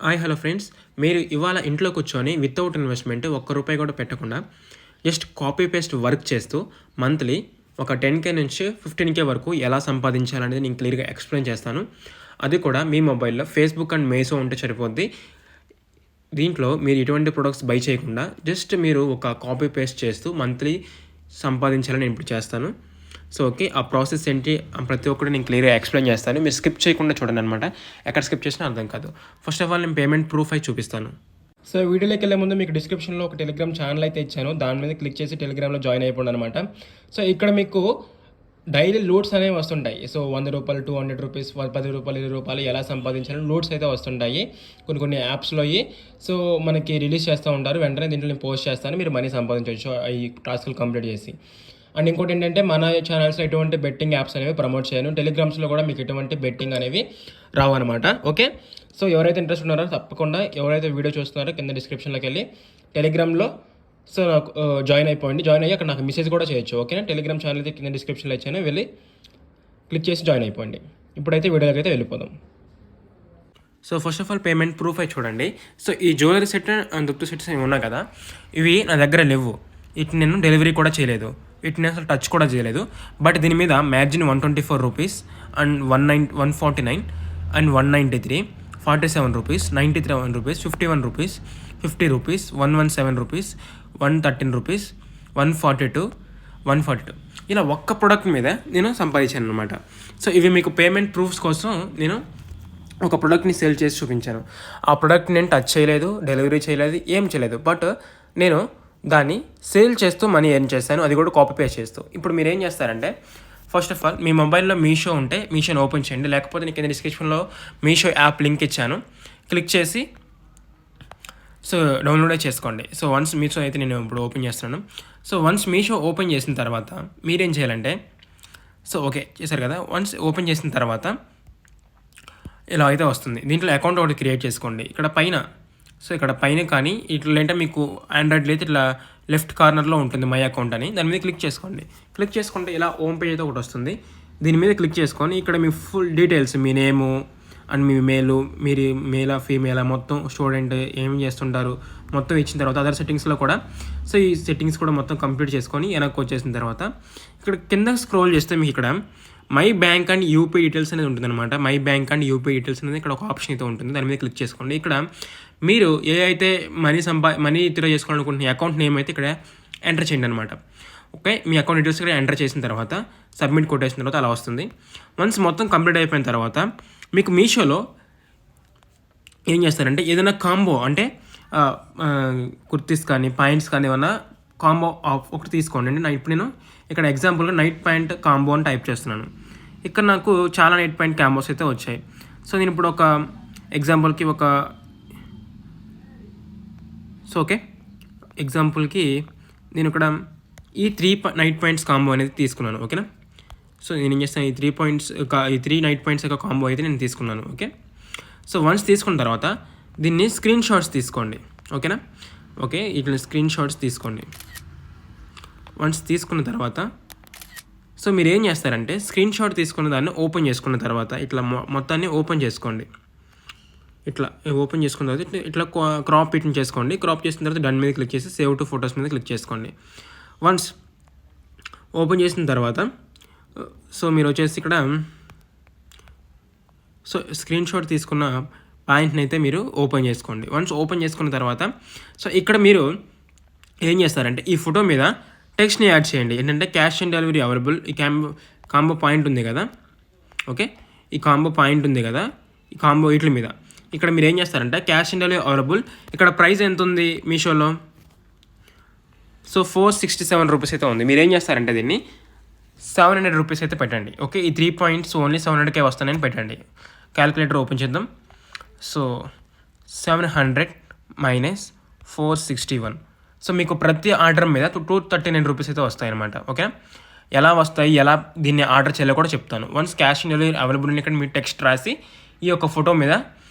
Hello friends. మీరు ఇవాళ ఇంట్లో కూర్చొని వితౌట్ ఇన్వెస్ట్‌మెంట్ ఒక్క రూపాయి కూడా పెట్టకుండా జస్ట్ కాపీ పేస్ట్ వర్క్ చేస్తూ మంత్లీ ఒక 10,000 నుంచి 15,000 వరకు ఎలా సంపాదించాలనేది నేను క్లియర్‌గా ఎక్స్‌ప్లెయిన్ చేస్తాను. అది కూడా మీ మొబైల్‌లో ఫేస్‌బుక్ అండ్ మీషో ఉంటే సరిపోద్ది. దీంట్లో మీరు ఎటువంటి ప్రొడక్ట్స్ బై చేయకుండా జస్ట్ మీరు ఒక కాపీ పేస్ట్ చేస్తూ మంత్లీ సంపాదించాలని నేను ఇప్పుడు చేస్తాను. So, okay. ఆ ప్రాసెస్ ఏంటి ప్రతి ఒక్కటి నేను క్లియర్‌గా ఎక్స్‌ప్లెయిన్ చేస్తాను. మీరు స్కిప్ చేయకుండా చూడండనమాట. ఎక్కడ స్కిప్ చేసినా అర్థం కాదు. ఫస్ట్ ఆఫ్ ఆల్ నేను పేమెంట్ ప్రూఫ్ అయి చూపిస్తాను. సో, వీడియోలోకెళ్ళే ముందు మీకు డిస్క్రిప్షన్‌లో ఒక టెలిగ్రామ్ ఛానల్ అయితే ఇచ్చాను. దాని మీద క్లిక్ చేసి టెలిగ్రామ్‌లో జాయిన్ అయిపోండనమాట. సో, ఇక్కడ మీకు డైలీ లోడ్స్ అనేవి వస్తుంటాయి. సో, రూ. 100, రూ. 200, రూ. 10, రూ. 20 ఎలా సంపాదించాలని లోడ్స్ అయితే వస్తుంటాయి. కొన్ని యాప్స్‌లోయి. సో, మనకి రిలీజ్ చేస్తూ ఉంటారు. వెంటనే దీంట్లో నేను పోస్ట్ చేస్తాను. మీరు మనీ సంపాదించవచ్చు ఈ టాస్కులు కంప్లీట్ చేసి. అండ్ ఇంకోటి ఏంటంటే మన ఛానల్స్లో ఎటువంటి బెట్టింగ్ యాప్స్ అనేవి ప్రమోట్ చేయను. టెలిగ్రామ్స్లో కూడా మీకు ఎటువంటి బెట్టింగ్ అనేవి రావు అనమాట. ఓకే. సో, ఎవరైతే ఇంట్రెస్ట్ ఉన్నారో తప్పకుండా ఎవరైతే వీడియో చూస్తున్నారో కింద డిస్క్రిప్షన్లోకి వెళ్ళి టెలిగ్రామ్లో సో నాకు జాయిన్ అయిపోయింది. జాయిన్ అయ్యి అక్కడ నాకు మెసేజ్ కూడా చేయొచ్చు. ఓకేనా. టెలిగ్రామ్ ఛానల్ అయితే కింద డిస్క్రిప్షన్లో ఇచ్చాను, వెళ్ళి క్లిక్ చేసి జాయిన్ అయిపోండి. ఇప్పుడైతే వీడియోలోకి అయితే వెళ్ళిపోదాం. So, first of all payment proof అయి చూడండి. సో, ఈ జ్యువెలరీ సెట్ అండ్ దుప్పు సెట్స్ ఇవి ఉన్నాయి కదా, ఇవి నా దగ్గర లేవు. వీటిని నేను డెలివరీ కూడా చేయలేదు. వీటిని అసలు టచ్ కూడా చేయలేదు. బట్ దీని మీద మ్యాగ్జిన్ రూ. 124 అండ్ 149 అండ్ 193, రూ. 47, రూ. 93, రూ. 51, రూ. 50, రూ. 117, రూ. 113, 142, 142 ఇలా ఒక్క ప్రోడక్ట్ మీద నేను సంపాదించాను అనమాట. సో, ఇవి మీకు పేమెంట్ ప్రూఫ్స్ కోసం నేను ఒక ప్రోడక్ట్ని సేల్ చేసి చూపించాను. ఆ ప్రోడక్ట్ నేను టచ్ చేయలేదు, డెలివరీ చేయలేదు, ఏం చేయలేదు. బట్ నేను దాన్ని సేల్ చేస్తూ మనీ ఎర్న్ చేస్తాను, అది కూడా కాపీ పేస్ట్ చేస్తూ. ఇప్పుడు మీరు ఏం చేస్తారంటే ఫస్ట్ ఆఫ్ ఆల్ మీ మొబైల్లో మీషో ఉంటే మీషోని ఓపెన్ చేయండి. లేకపోతే నేను కింద డిస్క్రిప్షన్లో మీషో యాప్ లింక్ ఇచ్చాను, క్లిక్ చేసి సో డౌన్లోడే చేసుకోండి. సో వన్స్ మీషో అయితే నేను ఇప్పుడు ఓపెన్ చేస్తున్నాను. సో వన్స్ మీషో ఓపెన్ చేసిన తర్వాత మీరేం చేయాలంటే సో ఓకే చేశారు కదా, వన్స్ ఓపెన్ చేసిన తర్వాత ఇలా అయితే వస్తుంది. దీంట్లో అకౌంట్ ఒకటి క్రియేట్ చేసుకోండి. ఇక్కడ పైన సో ఇక్కడ పైన కానీ ఇట్లా అంటే మీకు ఆండ్రాయిడ్లో అయితే ఇట్లా లెఫ్ట్ కార్నర్లో ఉంటుంది మై అకౌంట్ అని, దాని మీద క్లిక్ చేసుకోండి. క్లిక్ చేసుకుంటే ఇలా హోమ్ పేజ్ అయితే ఒకటి వస్తుంది. దీని మీద క్లిక్ చేసుకొని ఇక్కడ మీ ఫుల్ డీటెయిల్స్, మీ నేము అండ్ మీ మీరు మేలా ఫీమేలా మొత్తం స్టూడెంట్ ఏం చేస్తుంటారు మొత్తం ఇచ్చిన తర్వాత అదర్ సెట్టింగ్స్లో కూడా సో ఈ సెట్టింగ్స్ కూడా మొత్తం కంప్లీట్ చేసుకొని వెనక్కి వచ్చేసిన తర్వాత ఇక్కడ కింద స్క్రోల్ చేస్తే మీకు ఇక్కడ my bank and UP details అనేది ఉంటుంది అనమాట. My bank and UP details అనేది ఇక్కడ ఒక ఆప్షన్ అయితే ఉంటుంది, దాని మీద క్లిక్ చేసుకోండి. ఇక్కడ మీరు ఏ అయితే మనీ విత్డ్రా చేసుకోవాలనుకుంటున్న అకౌంట్ నేమ్ అయితే ఇక్కడ ఎంటర్ చేయండి అనమాట. ఓకే, మీ అకౌంట్ డీటెయిల్స్ ఇక్కడ ఎంటర్ చేసిన తర్వాత సబ్మిట్ కొట్టేసిన తర్వాత అలా వస్తుంది. వన్స్ మొత్తం కంప్లీట్ అయిపోయిన తర్వాత మీకు మీషోలో ఏం చేస్తారంటే ఏదైనా కాంబో అంటే కుర్తీస్ కానీ పాయింట్స్ కానీ ఏమన్నా కాంబో ఒకటి తీసుకోండి. ఇప్పుడు నేను ఇక్కడ ఎగ్జాంపుల్గా నైట్ ప్యాంట్ కాంబో అని టైప్ చేస్తున్నాను. ఇక్కడ నాకు చాలా నైట్ ప్యాంట్ కాంబోస్ అయితే వచ్చాయి. సో నేను ఇప్పుడు ఒక ఎగ్జాంపుల్కి ఓకే ఎగ్జాంపుల్కి నేను ఇక్కడ ఈ 3 నైట్ పాయింట్స్ కాంబో అనేది తీసుకున్నాను. ఓకేనా. సో నేను ఏం చేస్తాను, ఈ 3 నైట్ పాయింట్స్ యొక్క కాంబో అయితే నేను తీసుకున్నాను. ఓకే. సో వన్స్ తీసుకున్న తర్వాత దీన్ని స్క్రీన్ షాట్స్ తీసుకోండి. ఓకేనా. ఓకే, ఇట్లా స్క్రీన్ షాట్స్ తీసుకోండి. వన్స్ తీసుకున్న తర్వాత సో మీరు ఏం చేస్తారంటే స్క్రీన్ షాట్ తీసుకున్న దాన్ని ఓపెన్ చేసుకున్న తర్వాత ఇట్లా మొత్తాన్ని ఓపెన్ చేసుకోండి. ఇట్లా ఓపెన్ చేసుకున్న తర్వాత ఇట్లా క్రాప్ ఇట్ని చేసుకోండి. క్రాప్ చేసిన తర్వాత డన్ మీద క్లిక్ చేసి సేవ్ టు ఫొటోస్ మీద క్లిక్ చేసుకోండి. వన్స్ ఓపెన్ చేసిన తర్వాత సో మీరు వచ్చేసి ఇక్కడ సో స్క్రీన్ షాట్ తీసుకున్న పాయింట్ని అయితే మీరు ఓపెన్ చేసుకోండి. వన్స్ ఓపెన్ చేసుకున్న తర్వాత సో ఇక్కడ మీరు ఏం చేస్తారంటే ఈ ఫోటో మీద టెక్స్ట్ని యాడ్ చేయండి. ఏంటంటే క్యాష్ ఆన్ డెలివరీ అవైలబుల్. ఈ కాంబో పాయింట్ ఉంది కదా, ఓకే, ఈ కాంబో పాయింట్ ఉంది కదా, ఈ కాంబో వీటి మీద ఇక్కడ మీరు ఏం చేస్తారంటే క్యాష్ ఆన్ డెలివరీ అవైలబుల్. ఇక్కడ ప్రైస్ ఎంత ఉంది మీషోలో, సో 467 రూపీస్ అయితే ఉంది. మీరు ఏం చేస్తారంటే దీన్ని 700 రూపీస్ అయితే పెట్టండి. ఓకే, ఈ 3 పాయింట్స్ ఓన్లీ 700కే వస్తానని పెట్టండి. క్యాలిక్యులేటర్ ఓపెన్ చేద్దాం. So 700 minus 461. సో మీకు ప్రతి ఆర్డర్ మీద 239 రూపీస్ అయితే వస్తాయి అనమాట. ఓకే, ఎలా వస్తాయి, ఎలా దీన్ని ఆర్డర్ చేయాలో కూడా చెప్తాను. Once cash on delivery available ఇక్కడ మీరు టెక్స్ట్ రాసి ఈ యొక్క ఫోటో మీద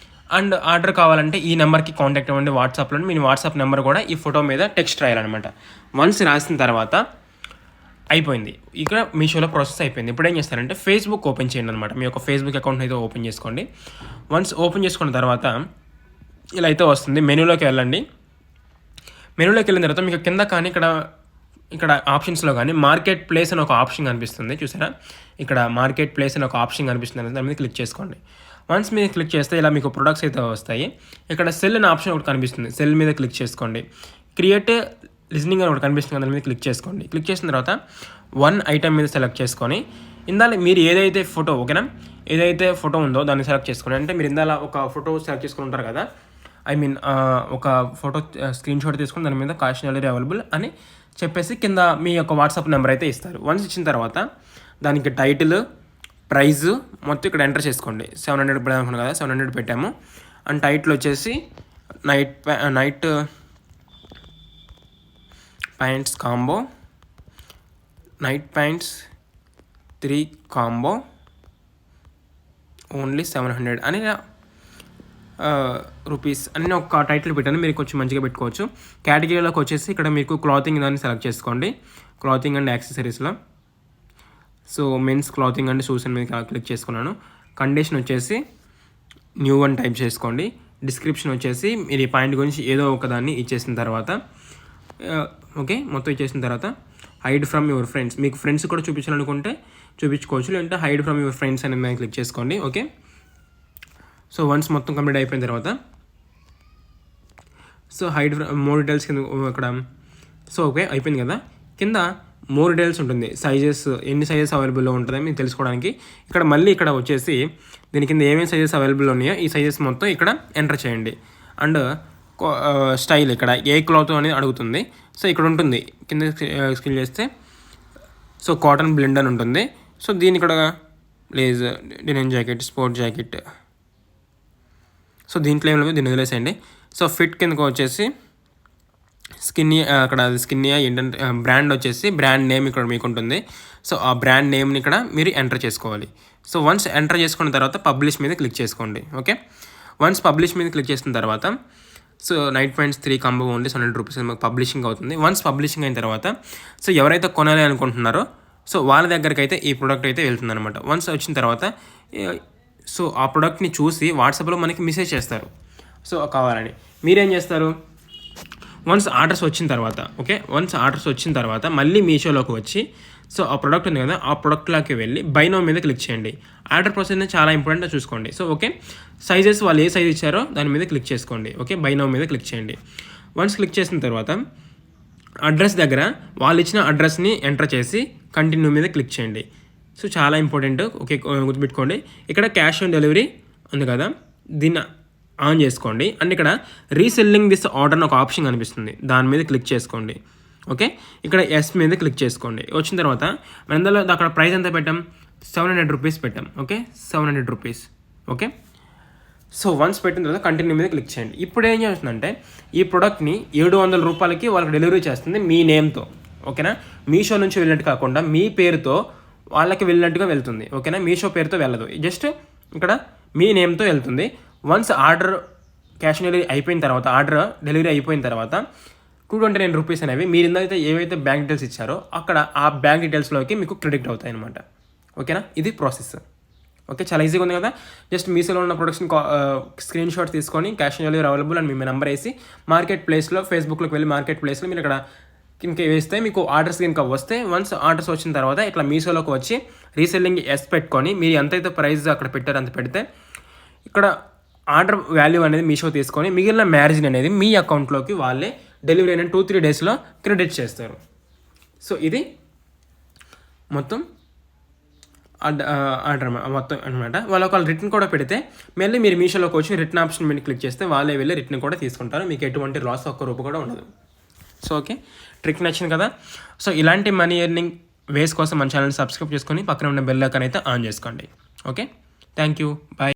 అండ్ ఆర్డర్ కావాలంటే ఈ నెంబర్కి కాంటాక్ట్ అవ్వండి వాట్సాప్లో. మీ వాట్సాప్ నెంబర్ కూడా ఈ ఫోటో మీద టెక్స్ట్ రాయాలన్నమాట. వన్స్ రాసిన తర్వాత అయిపోయింది. ఇక్కడ మీషోలో ప్రాసెస్ అయిపోయింది. ఇప్పుడు ఏం చేస్తారంటే ఫేస్బుక్ ఓపెన్ చేయండి అనమాట. మీ యొక్క ఫేస్బుక్ అకౌంట్ అయితే ఓపెన్ చేసుకోండి. వన్స్ ఓపెన్ చేసుకున్న తర్వాత ఇలా అయితే వస్తుంది. మెనూలోకి వెళ్ళండి. మెనూలోకి వెళ్ళిన తర్వాత మీకు కింద కానీ ఇక్కడ ఆప్షన్స్లో కానీ మార్కెట్ ప్లేస్ అని ఒక ఆప్షన్ కనిపిస్తుంది చూసారా, ఇక్కడ మార్కెట్ ప్లేస్ అని ఒక ఆప్షన్ కనిపిస్తుంది, దాని మీద క్లిక్ చేసుకోండి. వన్స్ మీరు క్లిక్ చేస్తే ఇలా మీకు ప్రొడక్ట్స్ అయితే వస్తాయి. ఇక్కడ సెల్ అనే ఆప్షన్ ఒకటి కనిపిస్తుంది, సెల్ మీద క్లిక్ చేసుకోండి. క్రియేట్ లిజనింగ్ అని ఒకటి కనిపిస్తుంది, దాని మీద క్లిక్ చేసుకోండి. క్లిక్ చేసిన తర్వాత 1 ఐటమ్ మీద సెలెక్ట్ చేసుకొని ఇందాక మీరు ఏదైతే ఫోటో ఓకేనా, ఏదైతే ఫోటో ఉందో దాన్ని సెలెక్ట్ చేసుకోండి. అంటే మీరు ఇందాక ఒక ఫోటో సెలెక్ట్ చేసుకుని ఉంటారు కదా, ఒక ఫోటో స్క్రీన్ షాట్ తీసుకుని దాని మీద క్యాష్ ఆన్ డెలివరీ అవైలబుల్ అని చెప్పేసి కింద మీ యొక్క వాట్సాప్ నెంబర్ అయితే ఇస్తారు. వన్స్ ఇచ్చిన తర్వాత దానికి టైటిల్, ప్రైజ్ మొత్తం ఇక్కడ ఎంటర్ చేసుకోండి. 700 పెడదాం అనుకున్నాం కదా, 700 పెట్టాము. అండ్ టైటిల్ వచ్చేసి night pants combo, night pants 3 combo only 700 అని రూపీస్ అని ఒక టైటిల్ పెట్టాను. మీరు కొంచెం మంచిగా పెట్టుకోవచ్చు. కేటగిరీలోకి వచ్చేసి ఇక్కడ మీకు క్లాతింగ్ దాన్ని సెలెక్ట్ చేసుకోండి, క్లాతింగ్ అండ్ యాక్సెసరీస్లో. So men's clothing and shoes అని మీద క్లిక్ చేసుకున్నాను. కండిషన్ వచ్చేసి న్యూ వన్ టైప్ చేసుకోండి. డిస్క్రిప్షన్ వచ్చేసి మీరు ఈ పాయింట్ గురించి ఏదో ఒకదాన్ని ఇచ్చేసిన తర్వాత ఓకే, మొత్తం ఇచ్చేసిన తర్వాత హైడ్ ఫ్రమ్ యువర్ ఫ్రెండ్స్, మీకు ఫ్రెండ్స్ కూడా చూపించాలనుకుంటే చూపించుకోవచ్చు, లేదంటే హైడ్ ఫ్రమ్ యువర్ ఫ్రెండ్స్ అనేది మీద క్లిక్ చేసుకోండి. ఓకే, సో వన్స్ మొత్తం కంప్లీట్ అయిపోయిన తర్వాత సో హైడ్ మోర్ డీటెయిల్స్ కింద అక్కడ సో ఓకే అయిపోయింది కదా. కింద మోర్ డీటెయిల్స్ ఉంటుంది, సైజెస్ ఎన్ని సైజెస్ అవైలబుల్లో ఉంటుందో మీకు తెలుసుకోవడానికి. ఇక్కడ మళ్ళీ ఇక్కడ వచ్చేసి దీని కింద ఏమేమి సైజెస్ అవైలబుల్ ఉన్నాయో ఈ సైజెస్ మొత్తం ఇక్కడ ఎంటర్ చేయండి. అండ్ స్టైల్ ఇక్కడ ఏ క్లాత్ అనేది అడుగుతుంది. సో ఇక్కడ ఉంటుంది కింద స్క్రీన్ చేస్తే సో కాటన్ బ్లెండ్ అని ఉంటుంది. సో దీని ఇక్కడ లేజ్, డినైన్ జాకెట్, స్పోర్ట్ జాకెట్, సో దీంట్లో ఏమి దీన్ని వదిలేసేయండి. సో ఫిట్ కిందకు వచ్చేసి స్కిన్నీ, అక్కడ స్కిన్నీయా ఏంటంటే బ్రాండ్ వచ్చేసి బ్రాండ్ నేమ్ ఇక్కడ మీకు ఉంటుంది. సో ఆ బ్రాండ్ నేమ్ని ఇక్కడ మీరు ఎంటర్ చేసుకోవాలి. సో వన్స్ ఎంటర్ చేసుకున్న తర్వాత పబ్లిష్ మీద క్లిక్ చేసుకోండి. ఓకే, వన్స్ పబ్లిష్ మీద క్లిక్ చేసిన తర్వాత so night pants 3 combo only 700 rupees మాకు పబ్లిషింగ్ అవుతుంది. వన్స్ పబ్లిషింగ్ అయిన తర్వాత సో ఎవరైతే కొనాలి అనుకుంటున్నారో సో వాళ్ళ దగ్గరికి అయితే ఈ ప్రోడక్ట్ అయితే వెళ్తుంది అనమాట. వన్స్ వచ్చిన తర్వాత సో ఆ ప్రోడక్ట్ని చూసి వాట్సాప్లో మనకి మెసేజ్ చేస్తారు సో కావాలని. మీరేం చేస్తారు, వన్స్ ఆర్డర్స్ వచ్చిన తర్వాత ఓకే, వన్స్ ఆర్డర్స్ వచ్చిన తర్వాత మళ్ళీ మీషోలోకి వచ్చి సో ఆ ప్రోడక్ట్ ఉంది కదా, ఆ ప్రోడక్ట్లోకి వెళ్ళి బై నౌ మీద క్లిక్ చేయండి. ఆర్డర్ ప్రాసెస్ చాలా ఇంపార్టెంట్ చూసుకోండి. సో ఓకే, సైజెస్ వాళ్ళు ఏ సైజ్ ఇచ్చారో దాని మీద క్లిక్ చేసుకోండి. ఓకే, బై నౌ మీద క్లిక్ చేయండి. వన్స్ క్లిక్ చేసిన తర్వాత అడ్రస్ దగ్గర వాళ్ళు ఇచ్చిన అడ్రస్ని ఎంటర్ చేసి కంటిన్యూ మీద క్లిక్ చేయండి. సో చాలా ఇంపార్టెంట్. ఓకే, గుర్తుపెట్టుకోండి. ఇక్కడ క్యాష్ ఆన్ డెలివరీ ఉంది కదా, దీన్ని ఆన్ చేసుకోండి. అండ్ ఇక్కడ రీసెల్లింగ్ దిస్ ఆర్డర్ అని ఒక ఆప్షన్ కనిపిస్తుంది, దాని మీద క్లిక్ చేసుకోండి. ఓకే, ఇక్కడ ఎస్ మీద క్లిక్ చేసుకోండి. వచ్చిన తర్వాత మన అక్కడ ప్రైస్ ఎంత పెట్టాం, 700 రూపీస్ పెట్టాం. Okay, 700 rupees. Okay, so once పెట్టిన తర్వాత కంటిన్యూ మీద క్లిక్ చేయండి. ఇప్పుడు ఏం చేస్తుందంటే ఈ ప్రోడక్ట్ని 700 రూపాయలకి వాళ్ళకి డెలివరీ చేస్తుంది మీ నేమ్తో. ఓకేనా, మీషో నుంచి వెళ్ళినట్టు కాకుండా మీ పేరుతో వాళ్ళకి వెళ్ళినట్టుగా వెళ్తుంది. ఓకేనా, మీషో పేరుతో వెళ్ళదు, జస్ట్ ఇక్కడ మీ నేమ్తో వెళ్తుంది. Once order cash on delivery అయిపోయిన తర్వాత, ఆర్డర్ డెలివరీ అయిపోయిన తర్వాత 229 రూపీస్ అనేవి మీరు ఇందైతే ఏవైతే బ్యాంక్ డీటెయిల్స్ ఇచ్చారో అక్కడ ఆ బ్యాంక్ డీటెయిల్స్లోకి మీకు క్రెడిట్ అవుతాయి అనమాట. ఓకేనా, ఇది ప్రాసెస్. ఓకే, చాలా ఈజీగా ఉంది కదా. జస్ట్ మీషోలో ఉన్న ప్రొడక్ట్స్ని స్క్రీన్ షాట్ తీసుకొని క్యాష్ ఆన్ డెలివరీ అవైలబుల్ అని మీ నెంబర్ వేసి మార్కెట్ ప్లేస్లో ఫేస్బుక్లోకి వెళ్ళి మార్కెట్ ప్లేస్లో మీరు ఇక్కడ కింద వేస్తే మీకు ఆర్డర్స్ కనుక వస్తే వన్స్ ఆర్డర్స్ వచ్చిన తర్వాత ఇట్లా మీషోలోకి వచ్చి రీసెల్లింగ్ ఎస్ పెట్టుకొని మీరు ఎంతైతే ప్రైస్ అక్కడ పెట్టారో అంత పెడితే ఇక్కడ ఆర్డర్ వాల్యూ అనేది మీషో తీసుకొని మిగిలిన మ్యారేజ్ అనేది మీ అకౌంట్లోకి వాళ్ళే డెలివరీ అయిన 2-3 డేస్లో క్రెడిట్ చేస్తారు. సో ఇది మొత్తం ఆర్డర్ మొత్తం అనమాట. వాళ్ళు రిటర్న్ కూడా పెడితే మళ్ళీ మీరు మీషోలోకి వచ్చి రిటర్న్ ఆప్షన్ మీద క్లిక్ చేస్తే వాళ్ళే వెళ్ళి రిటర్న్ కూడా తీసుకుంటారు, మీకు ఎటువంటి లాస్ ఒక్క రూపాయి కూడా ఉండదు. సో ఓకే, ట్రిక్ నచ్చింది కదా. సో ఇలాంటి మనీ ఎర్నింగ్ వేస్ కోసం మన ఛానల్ని సబ్స్క్రైబ్ చేసుకొని పక్కన ఉన్న బెల్ ఐకాన్ అయితే ఆన్ చేసుకోండి. Okay, thank you, bye.